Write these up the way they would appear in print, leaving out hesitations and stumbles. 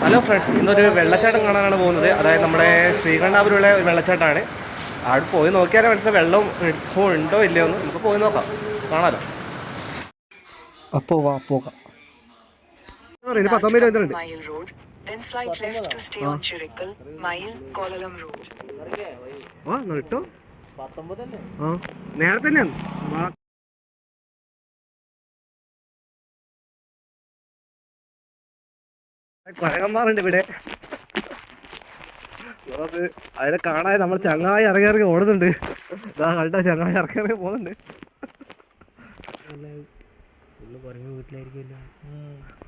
Hello friends, ഇന്നൊരു വെള്ളച്ചാട്ടം കാണാനാണ് പോകുന്നത്. അതായത് നമ്മുടെ ശ്രീകണ്ഠാപുരമുള്ള ഒരു വെള്ളച്ചാട്ടമാണ്. അവിടെ പോയി നോക്കിയാലേ മനസ്സിലായി വെള്ളം ഉണ്ടോ ഇല്ലയോ എന്ന്. നമുക്ക് പോയി നോക്കാം, കാണാലോ. അപ്പോൾ വാ പോകാം. 19 രൂപ നേരെ തന്നെയാണ്. കുഴകന്മാരുണ്ട് ഇവിടെ. അത് അതിനെ കാണാൻ നമ്മൾ ചങ്ങായി ഇറങ്ങി ഓടുന്നുണ്ട്. ഇതാ കണ്ട ചങ്ങായി ഇറങ്ങി പോകുന്നുണ്ട്.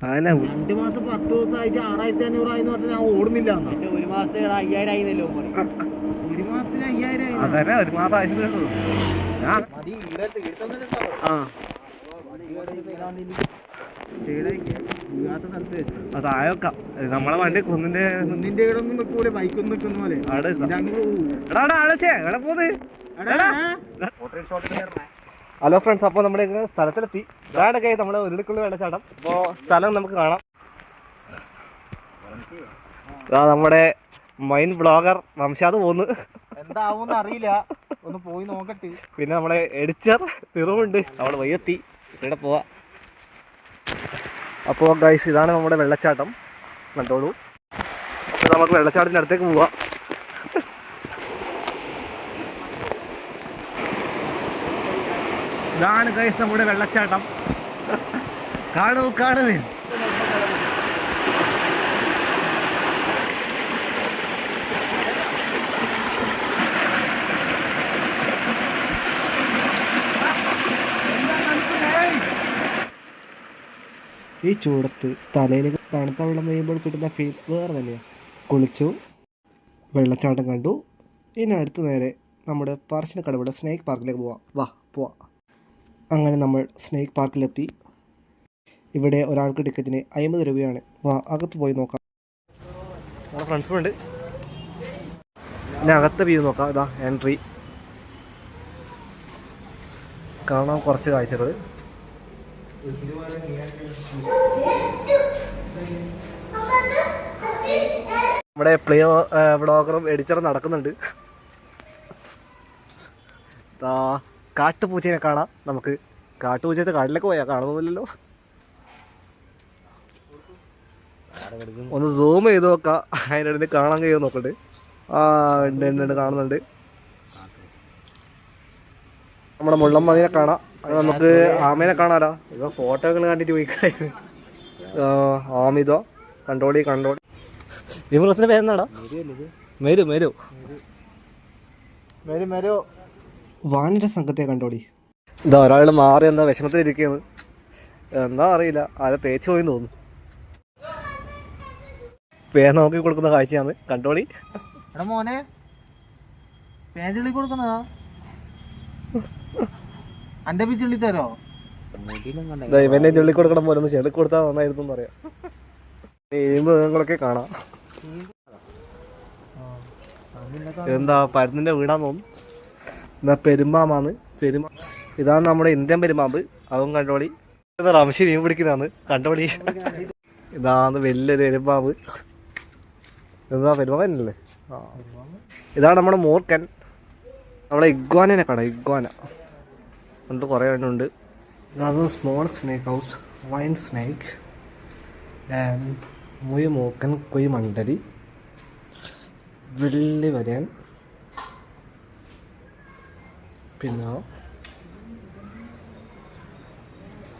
അതന്നെ 2 മാസം 10 ദിവസമായിട്ട് 6500 പറഞ്ഞാൽ ഞാൻ ഓടുന്നില്ല. ഒരു മാസത്തെ 5000 ആയിരുന്നല്ലോ. ഒരു മാസത്തിന് 5000. അതന്നെ ഒരു മാസം ആയിട്ടുള്ളൂ. അതായൊക്കാം നമ്മളെ വണ്ടി കുന്നിന്റെ ഇവിടെ ഒന്നും നിൽക്കൂലെ, ബൈക്കൊന്നും നിൽക്കുന്ന പോലെ. ഹലോ ഫ്രണ്ട്സ്, അപ്പോൾ നമ്മുടെ സ്ഥലത്തിലെത്തി. ഇതാണ് നമ്മുടെ ഉരുളിക്കുള്ള വെള്ളച്ചാട്ടം. അപ്പോൾ സ്ഥലം നമുക്ക് കാണാം. നമ്മുടെ മൈൻ ബ്ലോഗർ റംഷാദ് പോകുന്നു. എന്താവൂന്ന് അറിയില്ല, ഒന്ന് പോയി നോക്കട്ടെ. പിന്നെ നമ്മുടെ എഡിറ്റർ ഫിറോമുണ്ട്, അവിടെ വയ്യെത്തി. ഇവിടെ പോവാ. അപ്പോൾ ഗൈസ്, ഇതാണ് നമ്മുടെ വെള്ളച്ചാട്ടം, കണ്ടോളൂ. അപ്പോൾ നമുക്ക് വെള്ളച്ചാട്ടത്തിൻ്റെ അടുത്തേക്ക് പോവാം. ഇതാണ് ഗൈസ് നമ്മുടെ വെള്ളച്ചാട്ടം. കാണൂ കാണൂ. ഈ ചൂടത്ത് തലയിൽ തണുത്ത വെള്ളം പെയ്യുമ്പോൾ കിട്ടുന്ന ഫീൽ വേറെ തന്നെയാണ്. കുളിച്ചു, വെള്ളച്ചാട്ടം കണ്ടു. ഇനി അടുത്ത് നേരെ നമ്മുടെ പറശ്ശിനിക്കടവിടെ സ്നേക്ക് പാർക്കിലേക്ക് പോവാം. അങ്ങനെ നമ്മൾ സ്നേക്ക് പാർക്കിലെത്തി. ഇവിടെ ഒരാൾക്ക് ടിക്കറ്റിന് 50 രൂപയാണ്. അകത്ത് പോയി നോക്കാം. നമ്മുടെ ഫ്രണ്ട്സും ഉണ്ട്. പിന്നെ അകത്തെ വ്യൂ നോക്കാം. ഇതാ എൻട്രി. കാണാൻ കുറച്ച് കാഴ്ചകൾ. നമ്മുടെ വ്ളോഗറും എഡിറ്ററും നടക്കുന്നുണ്ട്. കാട്ടുപൂച്ചേനെ കാണാം നമുക്ക്. കാട്ടുപൂച്ചത്തെ കാട്ടിലേക്ക് പോയാൽ കാണുന്നില്ലല്ലോ. ഒന്ന് സൂം ചെയ്ത് നോക്കാം, അതിൻ്റെ ഇടയിൽ കാണാൻ കഴിയുമോ നോക്കണ്ട്. ഉണ്ട് കാണുന്നുണ്ട്. നമ്മുടെ മുള്ളമ്മതിനെ കാണാം. നമുക്ക് ആമേനെ കാണാലോ. ഇപ്പൊ ഫോട്ടോകൾ കണ്ടിട്ട് പോയി. ആമിതോ കണ്ടോളി. ഈ മൃഗത്തിന്റെ പേരെന്നാടാ? മെരു. വാനിന്റെ സംഘത്തെ കണ്ടോളി. ഇതാ ഒരാൾ മാറി എന്താ വിഷമത്തിലിരിക്കുകയാണ്. എന്താ അറിയില്ല, ആരെ തേച്ച് പോയി തോന്നുന്നു. പേര് നോക്കി കൊടുക്കുന്ന കാഴ്ചയാണ്, കണ്ടോളി. മോനെ പേജുള്ളി കൊടുക്കുന്നതാ, അന്റെ പിച്ചുള്ളി തരോ? ഇവനെ ചുള്ളി കൊടുക്കണം പോലെ ഒന്ന് ചെളി കൊടുത്താൽ നന്നായിരുന്നു എന്ന് പറയാം. ഈ മൃഗങ്ങളൊക്കെ കാണാം. എന്താ പരുന്നിന്റെ വീടാന്ന് തോന്നുന്നു. എന്താ പെരുമ്പാമ്പാന്ന്. ഇതാണ് നമ്മുടെ ഇന്ത്യൻ പെരുമ്പാമ്പ്. അതും കണ്ടോളി. റംഷി മീൻ പിടിക്കുന്നതാണ്, കണ്ടോളി. ഇതാണ് വലിയൊരു പെരുമ്പാമ്പ്. എന്താ പെരുമ്പാമ്പല്ലേ? ഇതാണ് നമ്മുടെ മൂർക്കൻ. നമ്മുടെ ഇഗ്വാനെ കാണാം. ഇഗ്വാന ഉണ്ട്, കുറേ എണ്ണമുണ്ട്. ഇതാണ് small snake house, vine snake, മുയമൂക്കൻ, കുയ്മണ്ടരി, വെള്ളി വരയൻ, പിന്നെ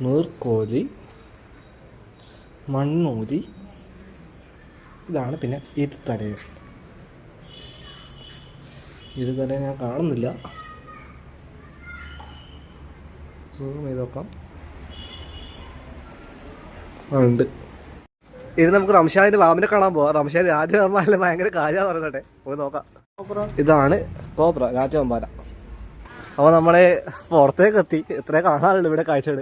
നീർക്കോലി, മണ്ണൂരി. ഇതാണ് പിന്നെ ഇരുതലയൻ. ഇരുതലയെ ഞാൻ കാണുന്നില്ല, സൂം ചെയ്ത് നോക്കാം. ഉണ്ട്. ഇനി നമുക്ക് റംഷാദിന്റെ പാമ്പിനെ കാണാൻ പോവാം. റംഷാദ് രാജവമ്പാല ഭയങ്കര കാര്യമാണെന്ന് പറയുന്നട്ടെ, പോയി നോക്കാം. ഇതാണ് കോബ്ര, രാജവമ്പാല. അപ്പോൾ നമ്മളെ പുറത്തേക്ക് എത്തി. ഇത്രയും കാണാറുള്ളൂ ഇവിടെ കാഴ്ചകൾ.